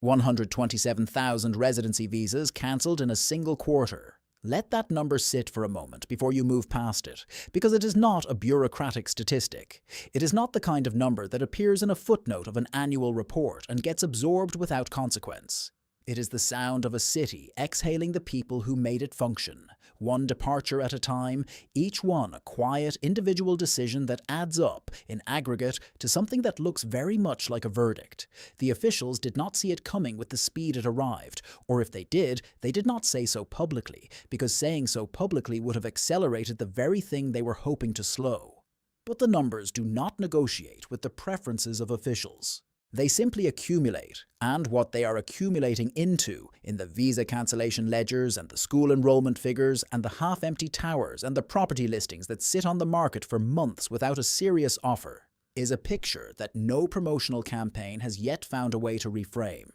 127,000 residency visas cancelled in a single quarter. Let that number sit for a moment before you move past it, because it is not a bureaucratic statistic. It is not the kind of number that appears in a footnote of an annual report and gets absorbed without consequence. It is the sound of a city exhaling the people who made it function, one departure at a time, each one a quiet, individual decision that adds up, in aggregate, to something that looks very much like a verdict. The officials did not see it coming with the speed it arrived, or if they did not say so publicly, because saying so publicly would have accelerated the very thing they were hoping to slow. But the numbers do not negotiate with the preferences of officials. They simply accumulate, and what they are accumulating into, in the visa cancellation ledgers and the school enrollment figures and the half-empty towers and the property listings that sit on the market for months without a serious offer, is a picture that no promotional campaign has yet found a way to reframe.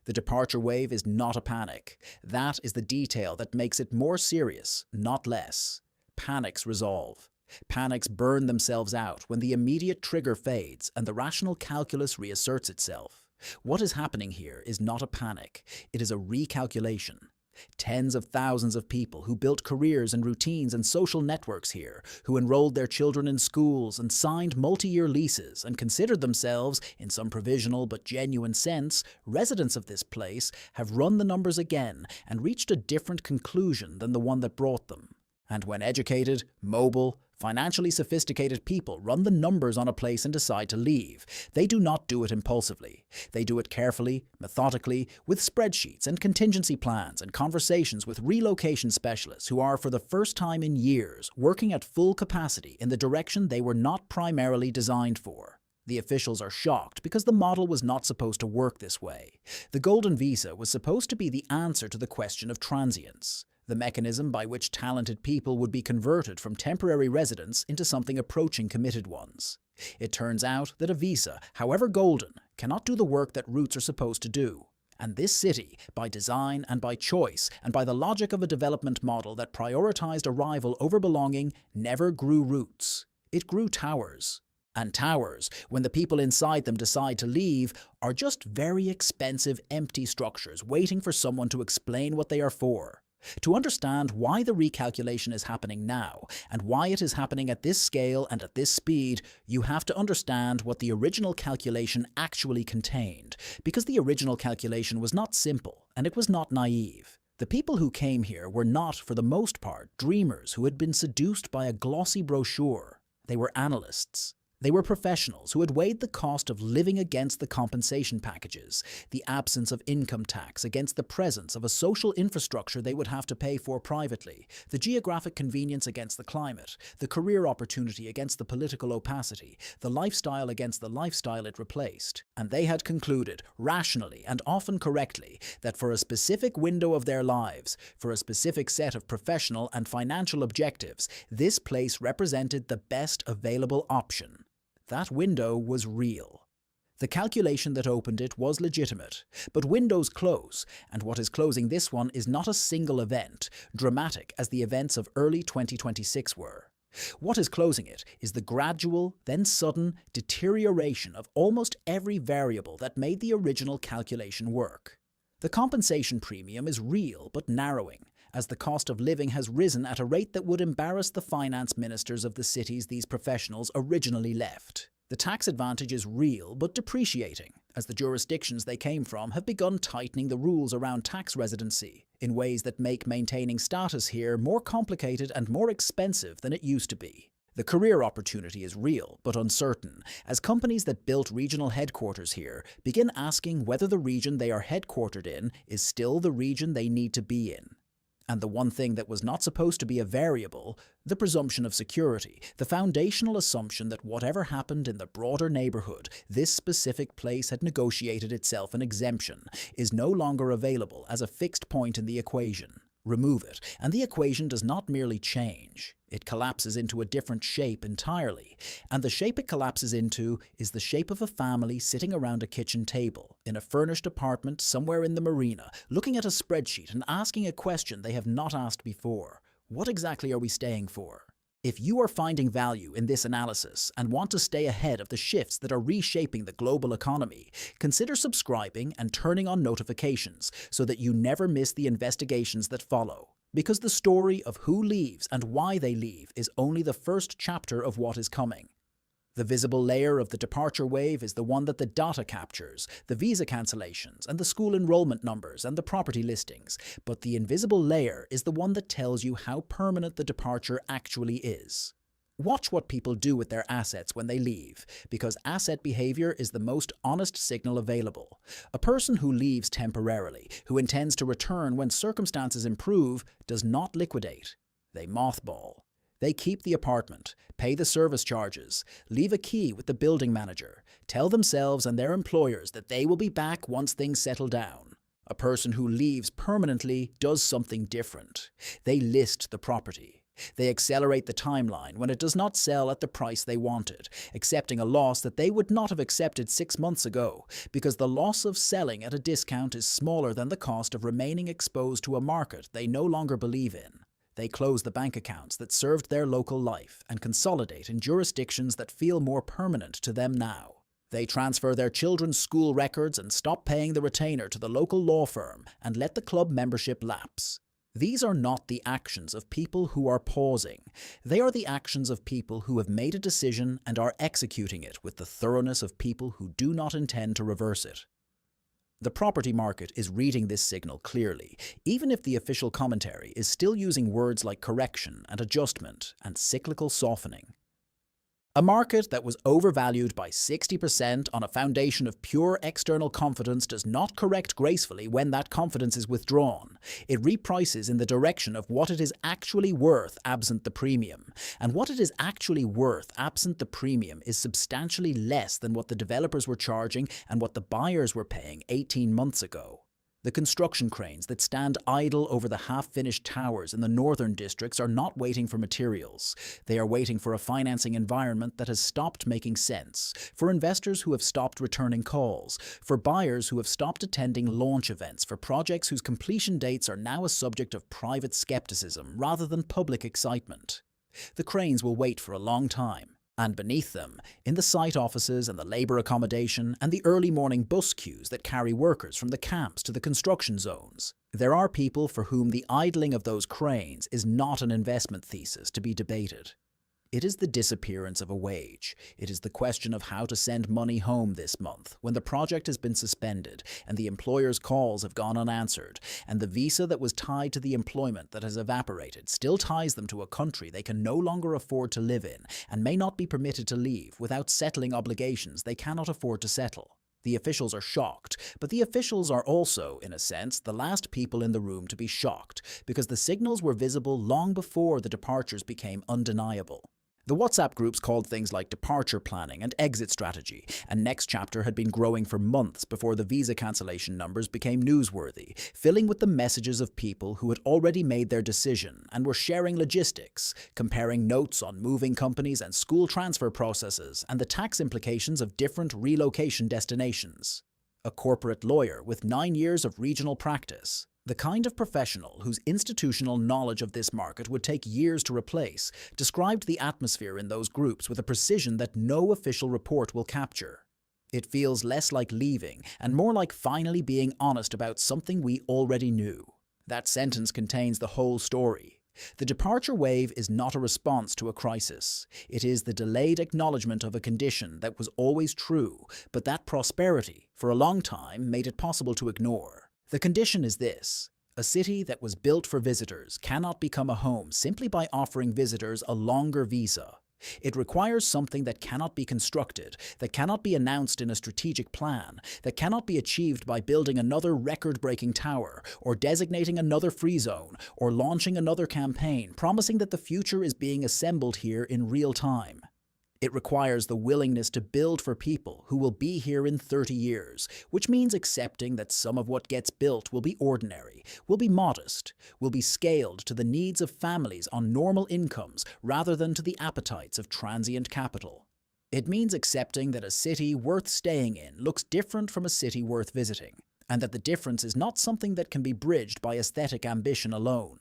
The departure wave is not a panic. That is the detail that makes it more serious, not less. Panics resolve. Panics burn themselves out when the immediate trigger fades and the rational calculus reasserts itself. What is happening here is not a panic, it is a recalculation. Tens of thousands of people who built careers and routines and social networks here, who enrolled their children in schools and signed multi-year leases and considered themselves, in some provisional but genuine sense, residents of this place, have run the numbers again and reached a different conclusion than the one that brought them. And when educated, mobile, financially sophisticated people run the numbers on a place and decide to leave, they do not do it impulsively. They do it carefully, methodically, with spreadsheets and contingency plans and conversations with relocation specialists who are, for the first time in years, working at full capacity in the direction they were not primarily designed for. The officials are shocked because the model was not supposed to work this way. The Golden Visa was supposed to be the answer to the question of transience, the mechanism by which talented people would be converted from temporary residents into something approaching committed ones. It turns out that a visa, however golden, cannot do the work that roots are supposed to do. And this city, by design and by choice, and by the logic of a development model that prioritized arrival over belonging, never grew roots. It grew towers. And towers, when the people inside them decide to leave, are just very expensive, empty structures waiting for someone to explain what they are for. To understand why the recalculation is happening now, and why it is happening at this scale and at this speed, you have to understand what the original calculation actually contained, because the original calculation was not simple, and it was not naive. The people who came here were not, for the most part, dreamers who had been seduced by a glossy brochure. They were analysts. They were professionals who had weighed the cost of living against the compensation packages, the absence of income tax against the presence of a social infrastructure they would have to pay for privately, the geographic convenience against the climate, the career opportunity against the political opacity, the lifestyle against the lifestyle it replaced. And they had concluded, rationally and often correctly, that for a specific window of their lives, for a specific set of professional and financial objectives, this place represented the best available option. That window was real. The calculation that opened it was legitimate, but windows close, and what is closing this one is not a single event, dramatic as the events of early 2026 were. What is closing it is the gradual, then sudden, deterioration of almost every variable that made the original calculation work. The compensation premium is real but narrowing, as the cost of living has risen at a rate that would embarrass the finance ministers of the cities these professionals originally left. The tax advantage is real but depreciating, as the jurisdictions they came from have begun tightening the rules around tax residency in ways that make maintaining status here more complicated and more expensive than it used to be. The career opportunity is real but uncertain, as companies that built regional headquarters here begin asking whether the region they are headquartered in is still the region they need to be in. And the one thing that was not supposed to be a variable, the presumption of security, the foundational assumption that whatever happened in the broader neighborhood, this specific place had negotiated itself an exemption, is no longer available as a fixed point in the equation. Remove it, and the equation does not merely change. It collapses into a different shape entirely, and the shape it collapses into is the shape of a family sitting around a kitchen table, in a furnished apartment somewhere in the marina, looking at a spreadsheet and asking a question they have not asked before. What exactly are we staying for? If you are finding value in this analysis and want to stay ahead of the shifts that are reshaping the global economy, consider subscribing and turning on notifications so that you never miss the investigations that follow. Because the story of who leaves and why they leave is only the first chapter of what is coming. The visible layer of the departure wave is the one that the data captures, the visa cancellations and the school enrollment numbers and the property listings, but the invisible layer is the one that tells you how permanent the departure actually is. Watch what people do with their assets when they leave, because asset behavior is the most honest signal available. A person who leaves temporarily, who intends to return when circumstances improve, does not liquidate. They mothball. They keep the apartment, pay the service charges, leave a key with the building manager, tell themselves and their employers that they will be back once things settle down. A person who leaves permanently does something different. They list the property. They accelerate the timeline when it does not sell at the price they wanted, accepting a loss that they would not have accepted 6 months ago, because the loss of selling at a discount is smaller than the cost of remaining exposed to a market they no longer believe in. They close the bank accounts that served their local life and consolidate in jurisdictions that feel more permanent to them now. They transfer their children's school records and stop paying the retainer to the local law firm and let the club membership lapse. These are not the actions of people who are pausing. They are the actions of people who have made a decision and are executing it with the thoroughness of people who do not intend to reverse it. The property market is reading this signal clearly, even if the official commentary is still using words like correction and adjustment and cyclical softening. A market that was overvalued by 60% on a foundation of pure external confidence does not correct gracefully when that confidence is withdrawn. It reprices in the direction of what it is actually worth absent the premium. And what it is actually worth absent the premium is substantially less than what the developers were charging and what the buyers were paying 18 months ago. The construction cranes that stand idle over the half-finished towers in the northern districts are not waiting for materials. They are waiting for a financing environment that has stopped making sense, for investors who have stopped returning calls, for buyers who have stopped attending launch events for projects whose completion dates are now a subject of private skepticism rather than public excitement. The cranes will wait for a long time. And beneath them, in the site offices and the labour accommodation and the early morning bus queues that carry workers from the camps to the construction zones, there are people for whom the idling of those cranes is not an investment thesis to be debated. It is the disappearance of a wage. It is the question of how to send money home this month when the project has been suspended and the employer's calls have gone unanswered, and the visa that was tied to the employment that has evaporated still ties them to a country they can no longer afford to live in and may not be permitted to leave without settling obligations they cannot afford to settle. The officials are shocked, but the officials are also, in a sense, the last people in the room to be shocked, because the signals were visible long before the departures became undeniable. The WhatsApp groups called things like departure planning and exit strategy, and Next Chapter had been growing for months before the visa cancellation numbers became newsworthy, filling with the messages of people who had already made their decision and were sharing logistics, comparing notes on moving companies and school transfer processes and the tax implications of different relocation destinations. A corporate lawyer with 9 years of regional practice, the kind of professional whose institutional knowledge of this market would take years to replace, described the atmosphere in those groups with a precision that no official report will capture. It feels less like leaving and more like finally being honest about something we already knew. That sentence contains the whole story. The departure wave is not a response to a crisis. It is the delayed acknowledgement of a condition that was always true, but that prosperity, for a long time, made it possible to ignore. The condition is this: a city that was built for visitors cannot become a home simply by offering visitors a longer visa. It requires something that cannot be constructed, that cannot be announced in a strategic plan, that cannot be achieved by building another record-breaking tower, or designating another free zone, or launching another campaign promising that the future is being assembled here in real time. It requires the willingness to build for people who will be here in 30 years, which means accepting that some of what gets built will be ordinary, will be modest, will be scaled to the needs of families on normal incomes rather than to the appetites of transient capital. It means accepting that a city worth staying in looks different from a city worth visiting, and that the difference is not something that can be bridged by aesthetic ambition alone.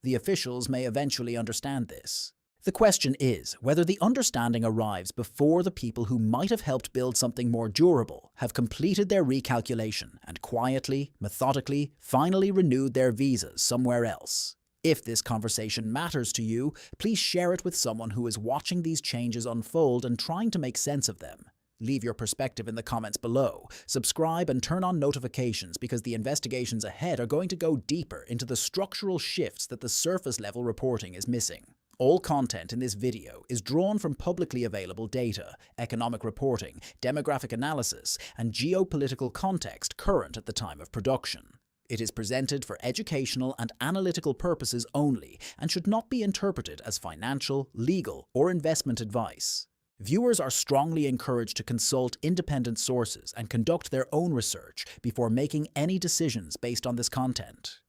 The officials may eventually understand this. The question is whether the understanding arrives before the people who might have helped build something more durable have completed their recalculation and quietly, methodically, finally renewed their visas somewhere else. If this conversation matters to you, please share it with someone who is watching these changes unfold and trying to make sense of them. Leave your perspective in the comments below. Subscribe and turn on notifications because the investigations ahead are going to go deeper into the structural shifts that the surface-level reporting is missing. All content in this video is drawn from publicly available data, economic reporting, demographic analysis, and geopolitical context current at the time of production. It is presented for educational and analytical purposes only and should not be interpreted as financial, legal, or investment advice. Viewers are strongly encouraged to consult independent sources and conduct their own research before making any decisions based on this content.